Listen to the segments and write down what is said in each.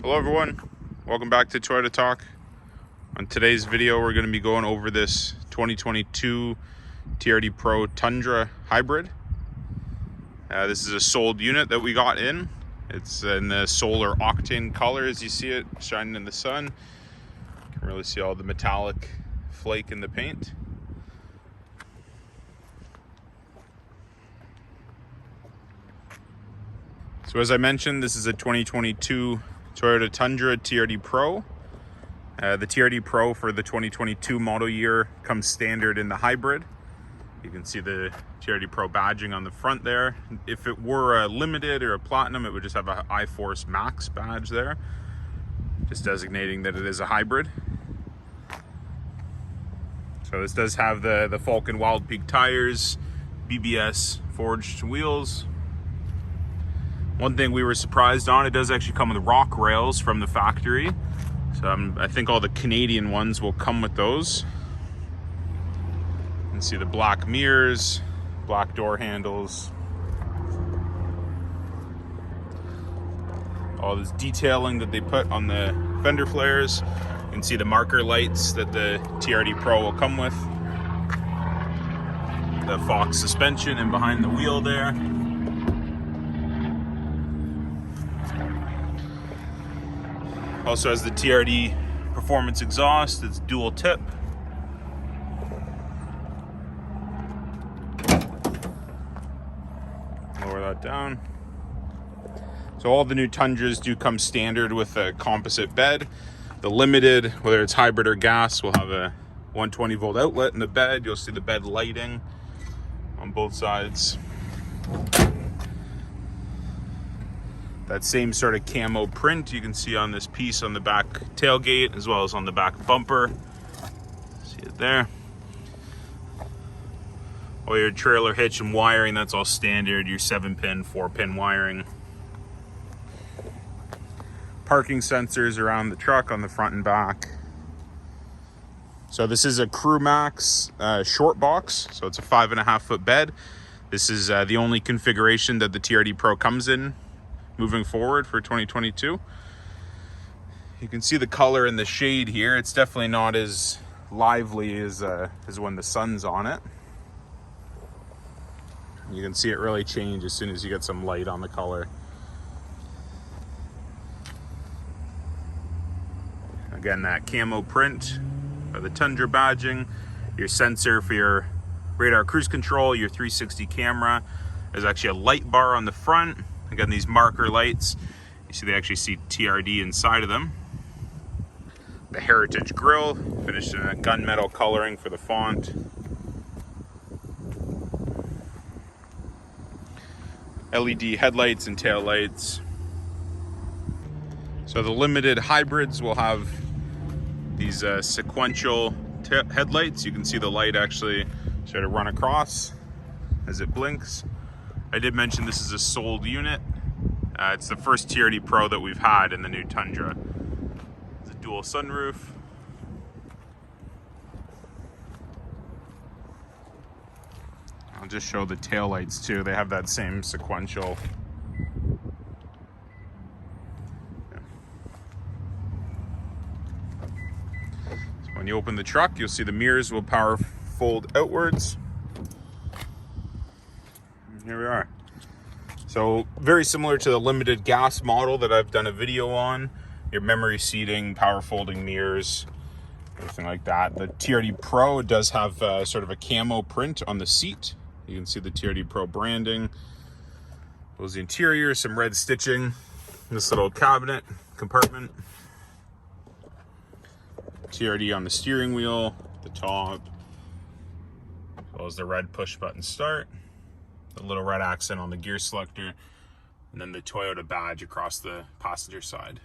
Hello everyone, welcome back to Toyota Talk. On today's video we're going to be going over this 2022 TRD PRO Tundra Hybrid. This is a sold unit that we got in. It's in the solar octane color as you see it shining in the sun. You can really see all the metallic flake in the paint. So as I mentioned, this is a 2022 Toyota Tundra TRD PRO. The TRD PRO for the 2022 model year comes standard in the hybrid. You can see the TRD PRO badging on the front there. If it were a limited or a platinum, it would just have a iForce Max badge there, just designating that it is a hybrid. So this does have the Falcon Wild Peak tires, BBS forged wheels. One thing we were surprised on, it does actually come with rock rails from the factory. So I think all the Canadian ones will come with those. You can see the black mirrors, black door handles. All this detailing that they put on the fender flares. You can see the marker lights that the TRD PRO will come with. The Fox suspension and behind the wheel there. Also has the TRD performance exhaust. It's dual tip. Lower that down. So all the new Tundras do come standard with a composite bed. The limited, whether it's hybrid or gas, will have a 120 volt outlet in the bed. You'll see the bed lighting on both sides. That same sort of camo print you can see on this piece on the back tailgate as well as on the back bumper. See it there. All your trailer hitch and wiring, that's all standard. Your 7-pin, 4-pin wiring. Parking sensors around the truck on the front and back. So this is a Crew Max short box. So it's a 5.5 foot bed. This is the only configuration that the TRD PRO comes in moving forward for 2022. You can see the color in the shade here. It's definitely not as lively as when the sun's on it. You can see it really change as soon as you get some light on the color. Again, that camo print of the Tundra badging, your sensor for your radar cruise control, your 360 camera. There's actually a light bar on the front. Again, these marker lights, you see they actually see TRD inside of them. The Heritage grille, finished in a gunmetal coloring for the font. LED headlights and tail lights. So the limited hybrids will have these sequential headlights. You can see the light actually sort of run across as it blinks. I did mention this is a sold unit. It's the first TRD PRO that we've had in the new Tundra. It's a dual sunroof. I'll just show the tail lights too. They have that same sequential. So when you open the truck, you'll see the mirrors will power fold outwards. Here we are. So very similar to the limited gas model that I've done a video on. Your memory seating, power folding mirrors, everything like that. The TRD PRO does have sort of a camo print on the seat. You can see the TRD PRO branding. There's the interior, some red stitching. This little cabinet compartment. TRD on the steering wheel, the top, as well as the red push button start. The little red accent on the gear selector, and then the Toyota badge across the passenger side.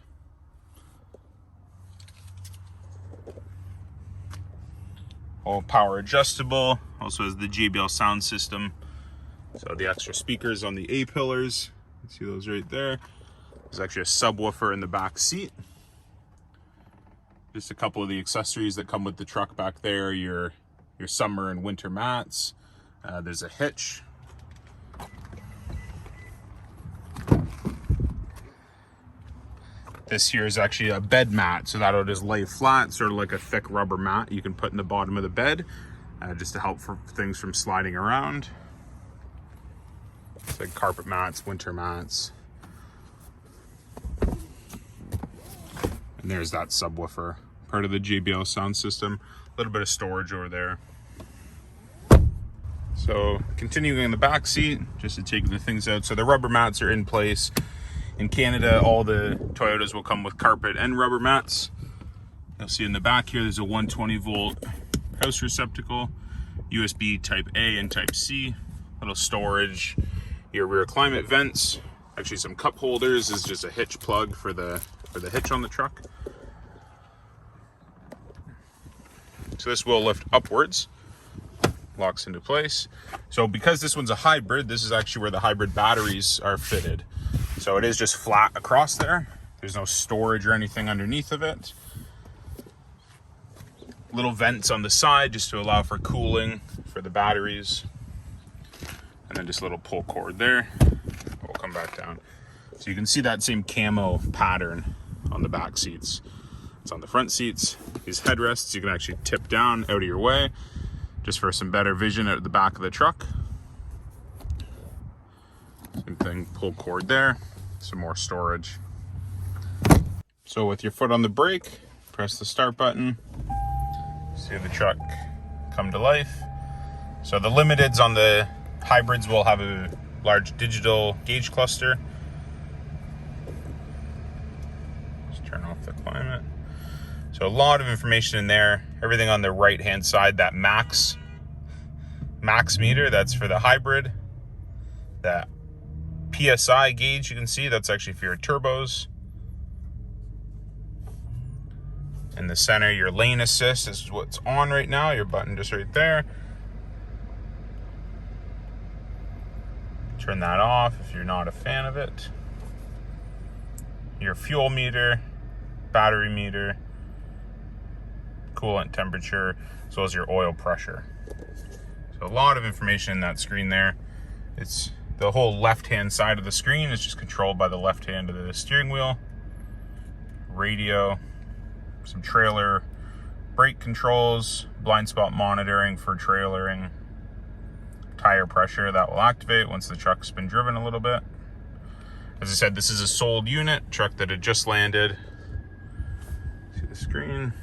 All power adjustable, also has the JBL sound system. So the extra speakers on the A-pillars, you can see those right there. There's actually a subwoofer in the back seat. Just a couple of the accessories that come with the truck back there, your summer and winter mats. There's a hitch. This here is actually a bed mat, so that'll just lay flat, sort of like a thick rubber mat you can put in the bottom of the bed, just to help for things from sliding around. It's like carpet mats, winter mats. And there's that subwoofer, part of the JBL sound system. A little bit of storage over there. So continuing in the back seat, just to take the things out. So the rubber mats are in place. In Canada, all the Toyotas will come with carpet and rubber mats. You'll see in the back here, there's a 120 volt house receptacle, USB type A and type C, little storage, your rear climate vents, actually some cup holders. This is just a hitch plug for the hitch on the truck. So this will lift upwards, locks into place. So because this one's a hybrid, this is actually where the hybrid batteries are fitted. So it is just flat across there. There's no storage or anything underneath of it. Little vents on the side just to allow for cooling for the batteries. And then just a little pull cord there. We'll come back down. So you can see that same camo pattern on the back seats. It's on the front seats. These headrests you can actually tip down out of your way just for some better vision at the back of the truck. Same thing, pull cord there, some more storage. So with your foot on the brake, press the start button. See the truck come to life. So the limiteds on the hybrids will have a large digital gauge cluster. Just turn off the climate. So a lot of information in there. Everything on the right hand side, that max meter, that's for the hybrid. That PSI gauge you can see, that's actually for your turbos. In the center, your lane assist is what's on right now, your button just right there. Turn that off if you're not a fan of it. Your fuel meter, battery meter, coolant temperature, as well as your oil pressure. So a lot of information in that screen there. It's the whole left-hand side of the screen is just controlled by the left hand of the steering wheel. Radio, some trailer brake controls, blind spot monitoring for trailering, tire pressure that will activate once the truck's been driven a little bit. As I said, this is a sold unit, truck that had just landed. See the screen?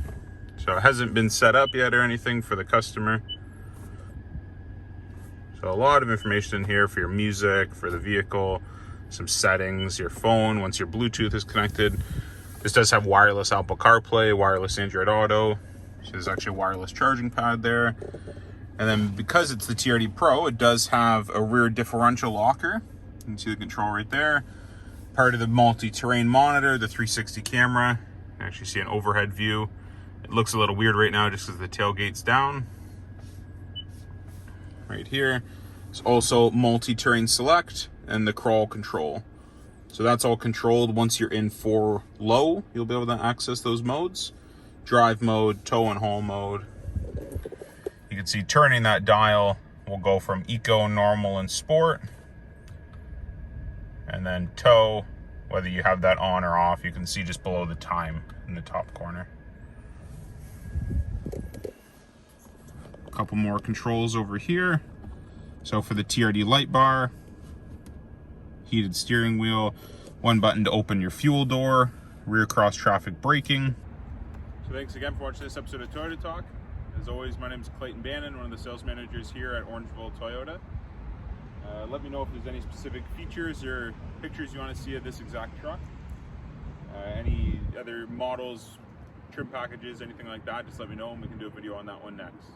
So it hasn't been set up yet or anything for the customer. So a lot of information in here for your music, for the vehicle, some settings, your phone, once your Bluetooth is connected. This does have wireless Apple CarPlay, wireless Android Auto. So there's actually a wireless charging pad there. And then because it's the TRD Pro, it does have a rear differential locker. You can see the control right there. Part of the multi-terrain monitor, the 360 camera. You can actually see an overhead view. It looks a little weird right now just because the tailgate's down. Right here. It's also multi-terrain select and the crawl control. So that's all controlled. Once you're in for low, you'll be able to access those modes. Drive mode, tow and haul mode. You can see turning that dial will go from eco, normal, and sport. And then tow, whether you have that on or off, you can see just below the time in the top corner. A couple more controls over here. So for the TRD light bar, heated steering wheel, one button to open your fuel door, rear cross traffic braking. So thanks again for watching this episode of Toyota Talk. As always, my name is Clayton Bannon, one of the sales managers here at Orangeville Toyota. Let me know if there's any specific features or pictures you want to see of this exact truck. Any other models, trim packages, anything like that, just let me know and we can do a video on that one next.